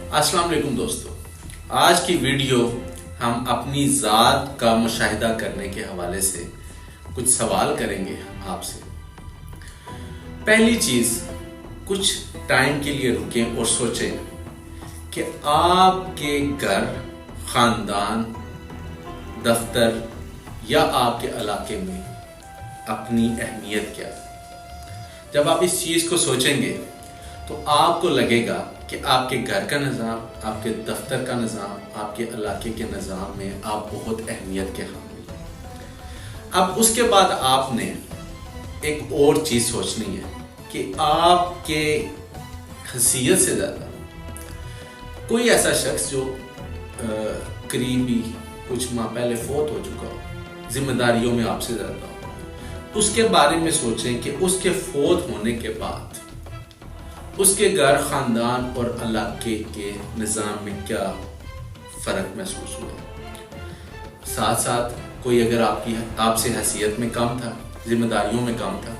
السلام علیکم دوستو، آج کی ویڈیو ہم اپنی ذات کا مشاہدہ کرنے کے حوالے سے کچھ سوال کریں گے آپ سے۔ پہلی چیز، کچھ ٹائم کے لیے رکیں اور سوچیں کہ آپ کے گھر، خاندان، دفتر یا آپ کے علاقے میں اپنی اہمیت کیا ہے۔ جب آپ اس چیز کو سوچیں گے تو آپ کو لگے گا کہ آپ کے گھر کا نظام، آپ کے دفتر کا نظام، آپ کے علاقے کے نظام میں آپ بہت اہمیت کے حامل ہیں۔ اب اس کے بعد آپ نے ایک اور چیز سوچنی ہے کہ آپ کے حیثیت سے زیادہ کوئی ایسا شخص جو قریبی کچھ ماہ پہلے فوت ہو چکا ہو، ذمہ داریوں میں آپ سے زیادہ ہو، اس کے بارے میں سوچیں کہ اس کے فوت ہونے کے بعد اس کے گھر، خاندان اور علاقے کے نظام میں کیا فرق محسوس ہوا۔ ساتھ ساتھ کوئی اگر آپ سے حیثیت میں کم تھا، ذمہ داریوں میں کم تھا،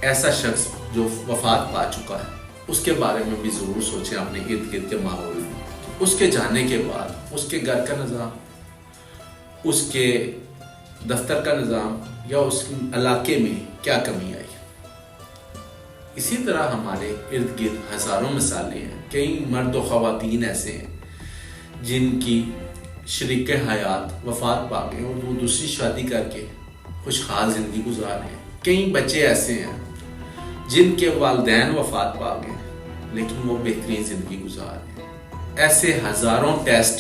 ایسا شخص جو وفات پا چکا ہے، اس کے بارے میں بھی ضرور سوچیں اپنے ارد گرد کے ماحول میں۔ اس کے جانے کے بعد اس کے گھر کا نظام، اس کے دفتر کا نظام یا اس علاقے میں کیا کمی آئی۔ اسی طرح ہمارے ارد گرد ہزاروں مثالیں ہیں۔ کئی مرد و خواتین ایسے ہیں جن کی شریک حیات وفات پا گئے اور وہ دوسری شادی کر کے خوشحال زندگی گزار رہے ہیں۔ کئی بچے ایسے ہیں جن کے والدین وفات پا گئے لیکن وہ بہترین زندگی گزار رہے ہیں۔ ایسے ہزاروں ٹیسٹ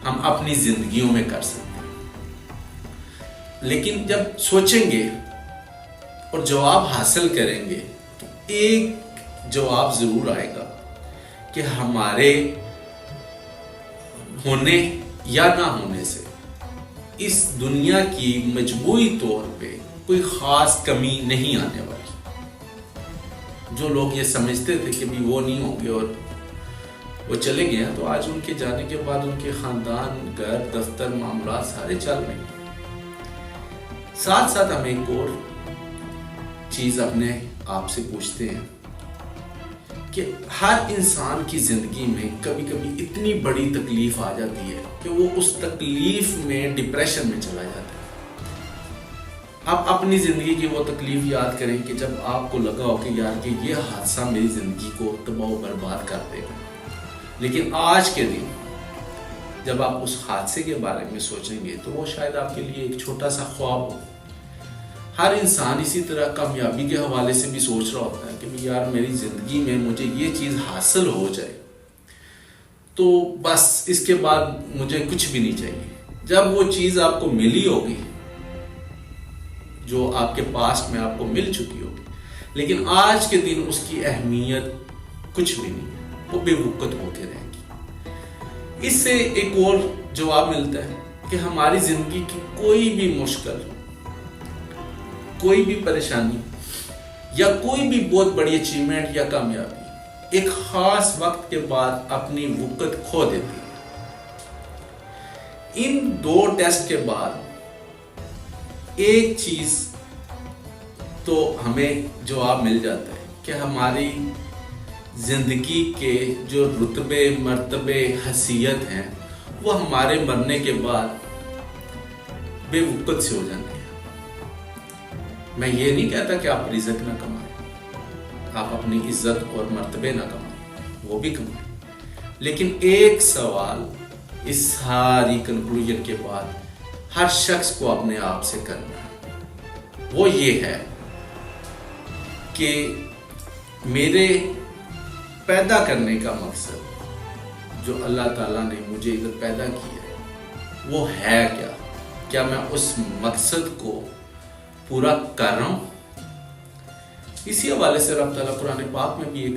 ہم اپنی زندگیوں میں کر سکتے ہیں، لیکن جب سوچیں گے اور جواب حاصل کریں گے تو ایک جواب ضرور آئے گا کہ ہمارے ہونے یا نہ ہونے سے اس دنیا کی مجموعی طور پہ کوئی خاص کمی نہیں آنے والی۔ جو لوگ یہ سمجھتے تھے کہ بھی وہ نہیں ہوں گے اور وہ چلے گئے ہیں، تو آج ان کے جانے کے بعد ان کے خاندان، گھر، دفتر، معاملات سارے چل رہے ہیں۔ ساتھ ساتھ ہم ایک اور چیز اپنے آپ سے پوچھتے ہیں کہ ہر انسان کی زندگی میں کبھی کبھی اتنی بڑی تکلیف آ جاتی ہے کہ وہ اس تکلیف میں ڈپریشن میں چلا جاتا ہے۔ آپ اپنی زندگی کی وہ تکلیف یاد کریں کہ جب آپ کو لگا ہو کہ یار کہ یہ حادثہ میری زندگی کو تباہ و برباد کر دے گا، لیکن آج کے دن جب آپ اس حادثے کے بارے میں سوچیں گے تو وہ شاید آپ کے لیے ایک چھوٹا سا خواب ہو۔ ہر انسان اسی طرح کامیابی کے حوالے سے بھی سوچ رہا ہوتا ہے کہ یار میری زندگی میں مجھے یہ چیز حاصل ہو جائے تو بس اس کے بعد مجھے کچھ بھی نہیں چاہیے۔ جب وہ چیز آپ کو ملی ہوگی جو آپ کے پاس میں آپ کو مل چکی ہوگی، لیکن آج کے دن اس کی اہمیت کچھ بھی نہیں ہے، وہ بے وقت ہو کے رہے گی۔ اس سے ایک اور جواب ملتا ہے کہ ہماری زندگی کی کوئی بھی مشکل، کوئی بھی پریشانی یا کوئی بھی بہت بڑی اچیومنٹ یا کامیابی ایک خاص وقت کے بعد اپنی وقت کھو دیتی ہے۔ ان دو ٹیسٹ کے بعد ایک چیز تو ہمیں جواب مل جاتا ہے کہ ہماری زندگی کے جو رتبے، مرتبے، حیثیت ہیں وہ ہمارے مرنے کے بعد بے وقت سے ہو جاتے ہیں۔ میں یہ نہیں کہتا کہ آپ رزق نہ کمائیں، آپ اپنی عزت اور مرتبے نہ کمائیں، وہ بھی کمائیں، لیکن ایک سوال اس ساری کنکلوژن کے بعد ہر شخص کو اپنے آپ سے کرنا ہے، وہ یہ ہے کہ میرے پیدا کرنے کا مقصد جو اللہ تعالیٰ نے مجھے ادھر پیدا کیا ہے وہ ہے کیا؟ کیا میں اس مقصد کو پورا کر رہا ہوں؟ اسی حوالے سے رب تعالیٰ قرآن پاک میں بھی ایک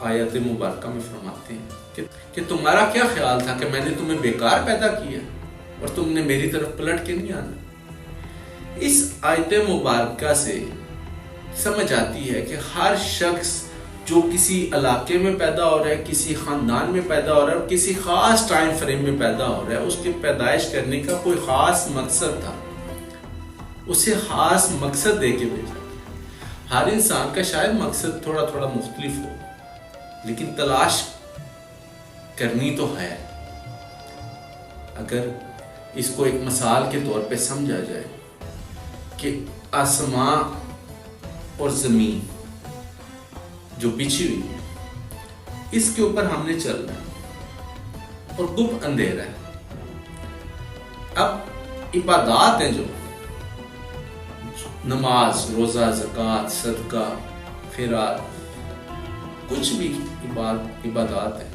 آیت مبارکہ میں فرماتے ہیں کہ تمہارا کیا خیال تھا کہ میں نے تمہیں بیکار پیدا کیا اور تم نے میری طرف پلٹ کے نہیں آنا۔ اس آیت مبارکہ سے سمجھ آتی ہے کہ ہر شخص جو کسی علاقے میں پیدا ہو رہا ہے، کسی خاندان میں پیدا ہو رہا ہے اور کسی خاص ٹائم فریم میں پیدا ہو رہا ہے، اس کی پیدائش کرنے کا کوئی خاص مقصد تھا، اسے خاص مقصد دے کے بھیجا۔ ہر انسان کا شاید مقصد تھوڑا تھوڑا مختلف ہو، لیکن تلاش کرنی تو ہے. اگر اس کو ایک مثال کے طور پہ سمجھا جائے کہ آسمان اور زمین جو بچھی ہوئی ہے اس کے اوپر ہم نے چلنا ہے اور گپ اندھیرا ہے. اب عبادات ہیں جو نماز، روزہ، زکوٰۃ، صدقہ، خیرات، کچھ بھی عبادات ہیں،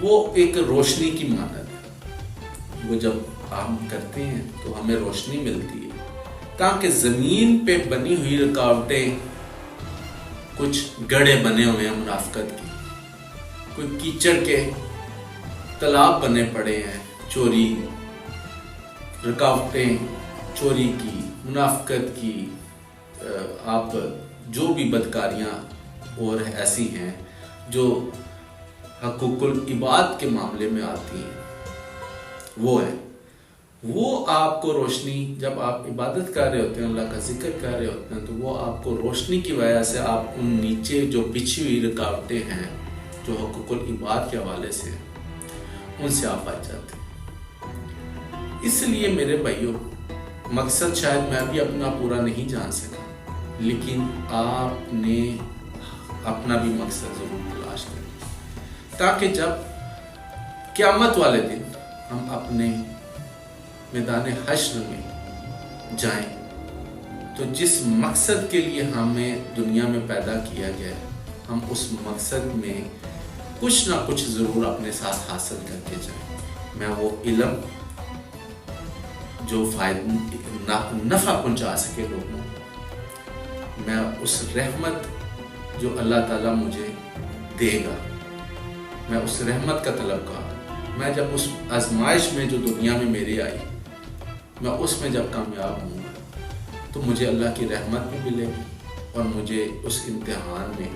وہ ایک روشنی کی مانند ہے. وہ جب ہم کرتے ہیں تو ہمیں روشنی ملتی ہے تاکہ زمین پہ بنی ہوئی رکاوٹیں، کچھ گڑھے بنے ہوئے ہیں منافقت کی، کوئی کیچڑ کے تالاب بنے پڑے ہیں، چوری، رکاوٹیں چوری کی، منافقت کی، آپ جو بھی بدکاریاں اور ایسی ہیں جو حقوق العباد کے معاملے میں آتی ہیں، وہ آپ کو روشنی، جب آپ عبادت کر رہے ہوتے ہیں، اللہ کا ذکر کر رہے ہوتے ہیں، تو وہ آپ کو روشنی کی وجہ سے آپ ان نیچے جو بچھی ہوئی رکاوٹیں ہیں جو حقوق العباد کے حوالے سے ان سے آپ بچ جاتے ہیں. اس لیے میرے بھائیوں، مقصد شاید میں بھی اپنا پورا نہیں جان سکا، لیکن آپ نے اپنا بھی مقصد ضرور تلاش کریں تاکہ جب قیامت والے دن ہم اپنے میدان حشر میں جائیں تو جس مقصد کے لیے ہمیں دنیا میں پیدا کیا گیا ہے، ہم اس مقصد میں کچھ نہ کچھ ضرور اپنے ساتھ حاصل کر کے جائیں. میں وہ علم جو نفع پہنچا سکے لوگوں، میں اس رحمت جو اللہ تعالیٰ مجھے دے گا، میں اس رحمت کا طلبگار. میں جب اس آزمائش میں جو دنیا میں میری آئی، میں اس میں جب کامیاب ہوں گا تو مجھے اللہ کی رحمت بھی ملے گی اور مجھے اس امتحان میں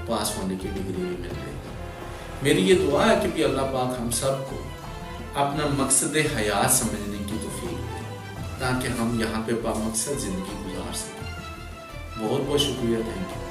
پاس ہونے کی ڈگری بھی مل جائے گی. میری یہ دعا ہے کہ بھی اللہ پاک ہم سب کو اپنا مقصد حیات سمجھنے کی توفیق دے تاکہ ہم یہاں پہ با مقصد زندگی گزار سکیں. بہت بہت شکریہ. Thank you.